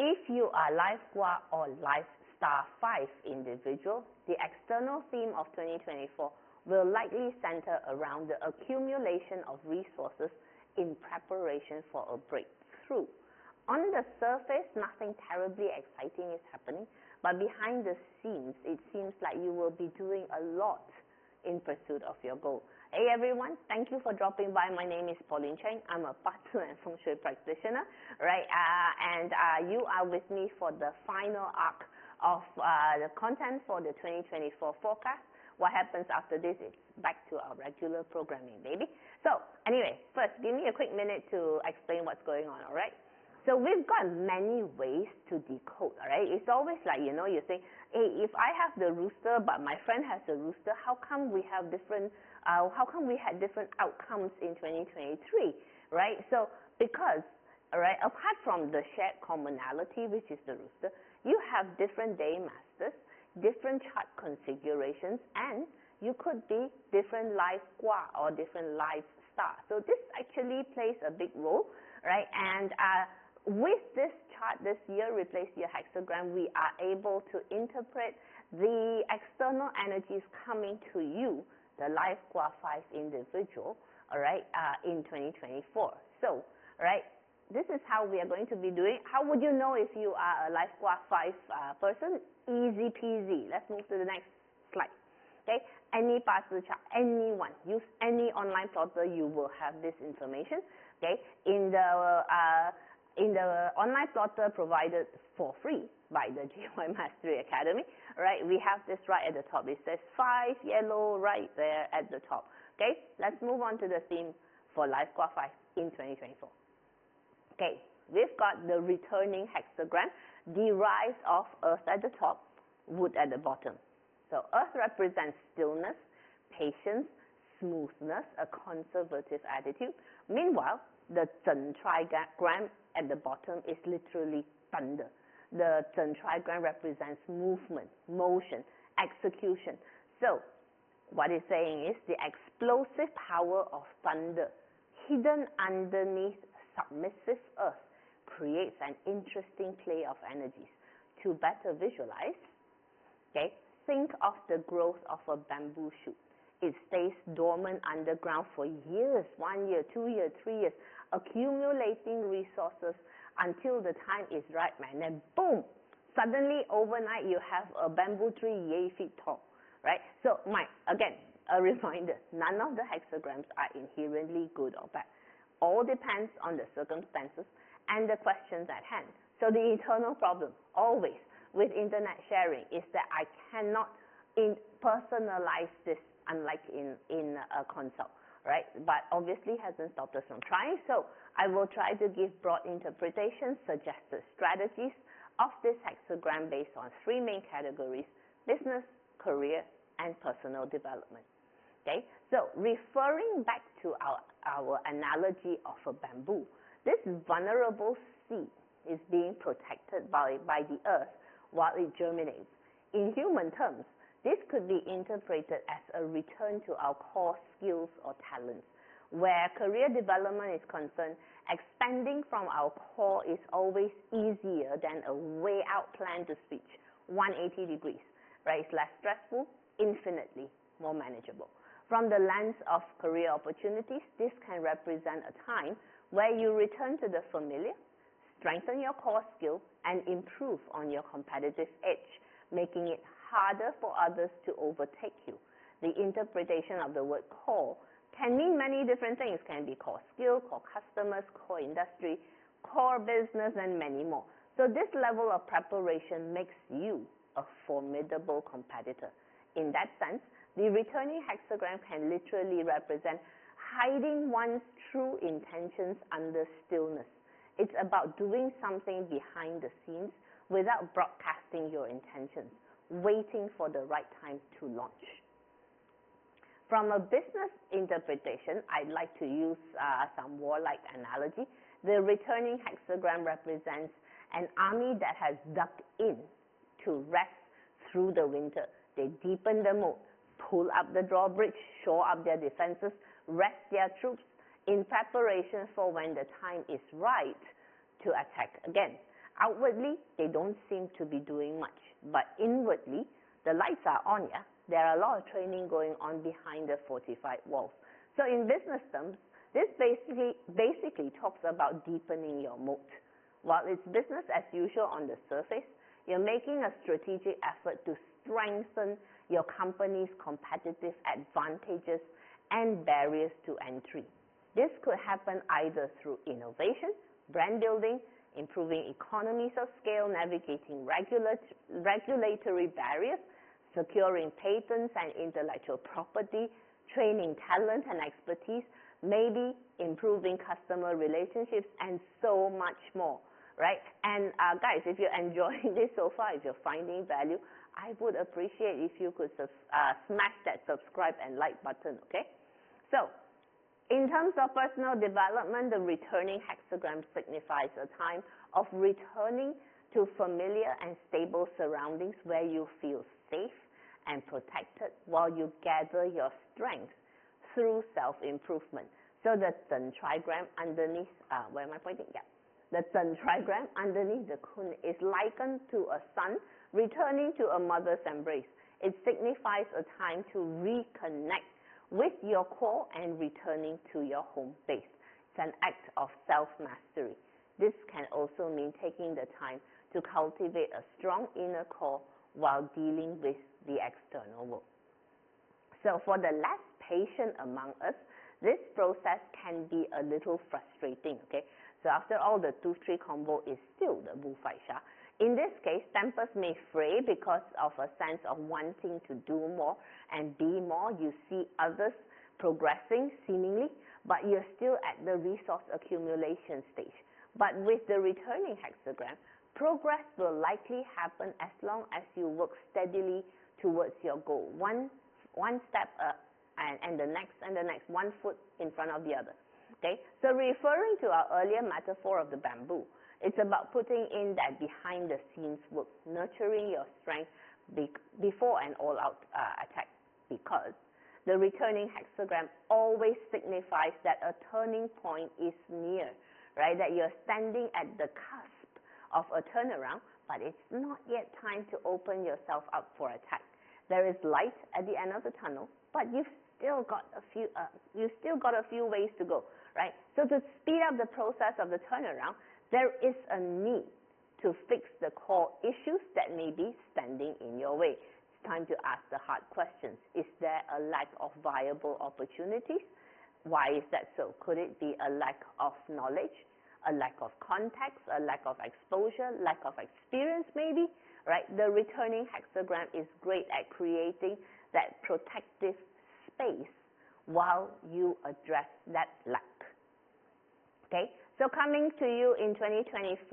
If you are Life Gua or Life Star 5 individual, the external theme of 2024 will likely center around the accumulation of resources in preparation for a breakthrough. On the surface, nothing terribly exciting is happening, but behind the scenes, it seems like you will be doing a lot in pursuit of your goal. Hey everyone, thank you for dropping by. My name is Pauline Cheng. I'm a Bazi and Feng Shui practitioner, right? You are with me for the final arc of the content for the 2024 forecast. What happens after this is back to our regular programming, baby. So anyway, first, give me a quick minute to explain what's going on, all right? So we've got many ways to decode, all right? It's always like, you say, hey, if I have the rooster but my friend has the rooster, how come we have different, how come we had different outcomes in 2023, right? So because, all right, apart from the shared commonality, which is the rooster, you have different day masters, different chart configurations, and you could be different life gua or different life star. So this actually plays a big role, right? And with this chart this year, replace your hexagram, we are able to interpret the external energies coming to you, the Life Gua 5 individual, all right, in 2024. So, right, this is how we are going to be doing. How would you know if you are a Life Gua 5 person? Easy peasy. Let's move to the next slide. Okay, any Bazi chart, anyone, use any online plotter, you will have this information. Okay, in the online plotter provided for free by the GY Mastery Academy, right? We have this right at the top. It says 5 yellow right there at the top. Okay, let's move on to the theme for Life Gua 5 in 2024. Okay, we've got the returning hexagram, the rise of Earth at the top, wood at the bottom. So Earth represents stillness, patience, smoothness, a conservative attitude. Meanwhile, the Zhen trigram at the bottom is literally thunder. The Zhen trigram represents movement, motion, execution. So what it's saying is the explosive power of thunder hidden underneath submissive Earth creates an interesting play of energies. To better visualize, okay, think of the growth of a bamboo shoot. It stays dormant underground for years, 1 year, 2 years, 3 years, accumulating resources until the time is right, man. And boom, suddenly overnight you have a bamboo tree 8 feet tall, right? So, again, a reminder, none of the hexagrams are inherently good or bad. All depends on the circumstances and the questions at hand. So the eternal problem, always, with internet sharing is that I cannot personalize this unlike in a consult, right? But obviously hasn't stopped us from trying. So I will try to give broad interpretations, suggested strategies of this hexagram based on 3 main categories: business, career, and personal development. Okay, so referring back to our analogy of a bamboo, this vulnerable seed is being protected by the earth while it germinates. In human terms, this could be interpreted as a return to our core skills or talents. Where career development is concerned, expanding from our core is always easier than a way out plan to switch 180 degrees, right? It's less stressful, infinitely more manageable. From the lens of career opportunities, this can represent a time where you return to the familiar, strengthen your core skill, and improve on your competitive edge, making it harder for others to overtake you. The interpretation of the word core can mean many different things. It can be core skill, core customers, core industry, core business, and many more. So this level of preparation makes you a formidable competitor. In that sense, the returning hexagram can literally represent hiding one's true intentions under stillness. It's about doing something behind the scenes without broadcasting your intentions, waiting for the right time to launch. From a business interpretation, I'd like to use some warlike analogy. The returning hexagram represents an army that has dug in to rest through the winter. They deepen the moat, pull up the drawbridge, shore up their defenses, rest their troops in preparation for when the time is right to attack again. Outwardly, they don't seem to be doing much, but inwardly, the lights are on, yeah? There are a lot of training going on behind the fortified walls. So in business terms, this basically talks about deepening your moat. While it's business as usual on the surface, you're making a strategic effort to strengthen your company's competitive advantages and barriers to entry. This could happen either through innovation, brand building, improving economies of scale, navigating regulatory barriers, securing patents and intellectual property, training talent and expertise, maybe improving customer relationships, and so much more, right? And guys, if you're enjoying this so far, if you're finding value, I would appreciate if you could smash that subscribe and like button, okay? So, in terms of personal development, the returning hexagram signifies a time of returning to familiar and stable surroundings where you feel safe and protected while you gather your strength through self-improvement. So the Zhen trigram underneath, where am I pointing? Yeah. The Zhen trigram underneath the kun is likened to a son returning to a mother's embrace. It signifies a time to reconnect with your core and returning to your home base. It's an act of self-mastery. This can also mean taking the time to cultivate a strong inner core while dealing with the external world. So for the less patient among us, this process can be a little frustrating, okay? So after all, the 2-3 combo is still the Wu Fai Sha. In this case, tempers may fray because of a sense of wanting to do more and be more. You see others progressing seemingly, but you're still at the resource accumulation stage. But with the returning hexagram, progress will likely happen as long as you work steadily towards your goal. One step and the next, one foot in front of the other. Okay? So referring to our earlier metaphor of the bamboo, it's about putting in that behind-the-scenes work, nurturing your strength before an all-out attack, because the returning hexagram always signifies that a turning point is near, right? That you're standing at the cusp of a turnaround, but it's not yet time to open yourself up for attack. There is light at the end of the tunnel, but you've still got a few ways to go, right? So to speed up the process of the turnaround, there is a need to fix the core issues that may be standing in your way. It's time to ask the hard questions. Is there a lack of viable opportunities? Why is that so? Could it be a lack of knowledge, a lack of context, a lack of exposure, lack of experience maybe, right? The returning hexagram is great at creating that protective space while you address that lack. Okay? So coming to you in 2024,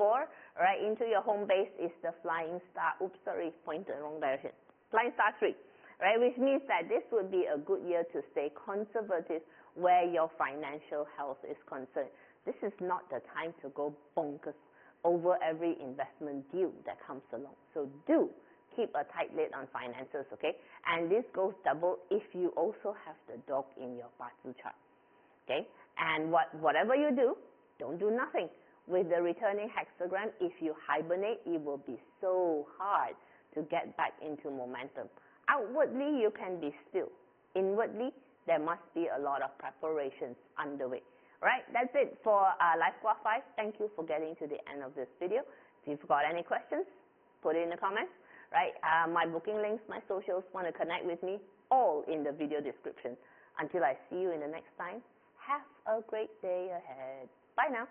right, into your home base is the flying star. Oops, sorry, pointed wrong direction. Flying star 3, right, which means that this would be a good year to stay conservative where your financial health is concerned. This is not the time to go bonkers over every investment deal that comes along. So do keep a tight lid on finances, okay? And this goes double if you also have the dog in your Bazi chart, okay? And whatever you do, don't do nothing. With the returning hexagram, if you hibernate, it will be so hard to get back into momentum. Outwardly, you can be still. Inwardly, there must be a lot of preparations underway. Right, that's it for Life Gua 5. Thank you for getting to the end of this video. If you've got any questions, put it in the comments. Right, my booking links, my socials, want to connect with me, all in the video description. Until I see you in the next time, have a great day ahead. Bye now.